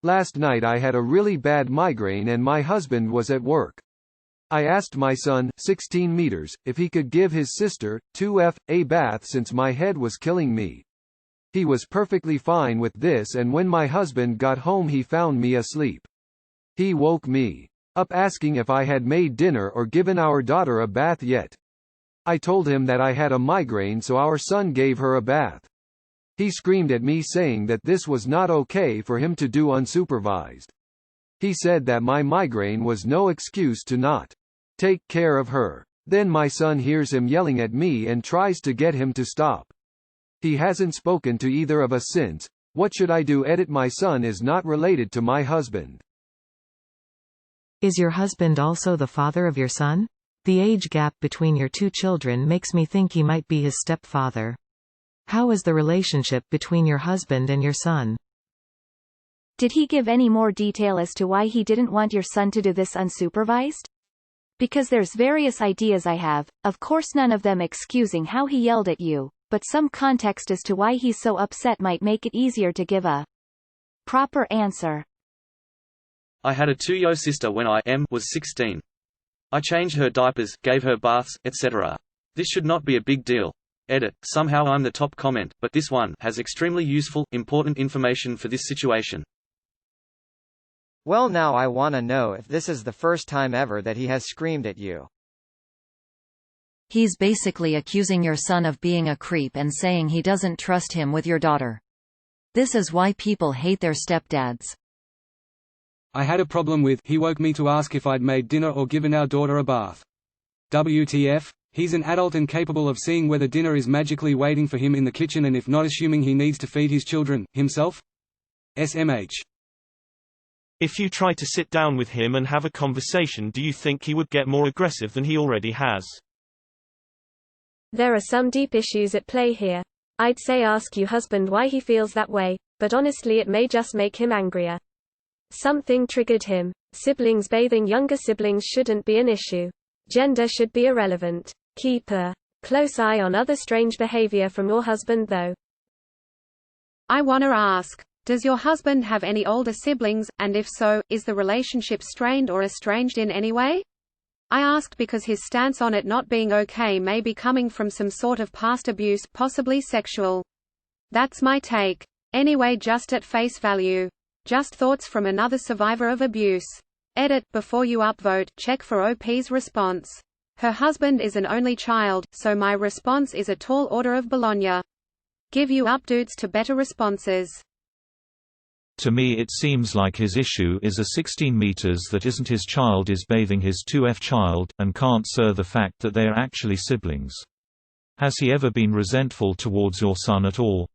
Last night I had a really bad migraine and my husband was at work. I asked my son, 16 meters, if he could give his sister, 2F, a bath since my head was killing me. He was perfectly fine with this, and when my husband got home he found me asleep. He woke me up asking if I had made dinner or given our daughter a bath yet. I told him that I had a migraine, so our son gave her a bath. He screamed at me saying that this was not okay for him to do unsupervised. He said that my migraine was no excuse to not take care of her. Then my son hears him yelling at me and tries to get him to stop. He hasn't spoken to either of us since. What should I do? My son is not related to my husband. Is your husband also the father of your son? The age gap between your two children makes me think he might be his stepfather. How is the relationship between your husband and your son? Did he give any more detail as to why he didn't want your son to do this unsupervised? Because there's various ideas I have, of course none of them excusing how he yelled at you, but some context as to why he's so upset might make it easier to give a proper answer. I had a 2-year-old sister when I was 16. I changed her diapers, gave her baths, etc. This should not be a big deal. Somehow I'm the top comment, but this one has extremely useful, important information for this situation. Well, now I wanna know if this is the first time ever that he has screamed at you. He's basically accusing your son of being a creep and saying he doesn't trust him with your daughter. This is why people hate their stepdads. I had a problem with, he woke me to ask if I'd made dinner or given our daughter a bath. WTF? He's an adult and capable of seeing whether dinner is magically waiting for him in the kitchen, and if not, assuming he needs to feed his children, himself? SMH. If you try to sit down with him and have a conversation, do you think he would get more aggressive than he already has? There are some deep issues at play here. I'd say ask your husband why he feels that way, but honestly it may just make him angrier. Something triggered him. Siblings bathing younger siblings shouldn't be an issue. Gender should be irrelevant. Keep a close eye on other strange behavior from your husband though. I wanna ask, does your husband have any older siblings, and if so, is the relationship strained or estranged in any way? I asked because his stance on it not being okay may be coming from some sort of past abuse, possibly sexual. That's my take. Anyway, just at face value. Just thoughts from another survivor of abuse. Before you upvote, check for OP's response. Her husband is an only child, so my response is a tall order of Bologna. Give you updates to better responses. To me it seems like his issue is a 16 meters that isn't his child is bathing his 2F child, and can't sir the fact that they are actually siblings. Has he ever been resentful towards your son at all?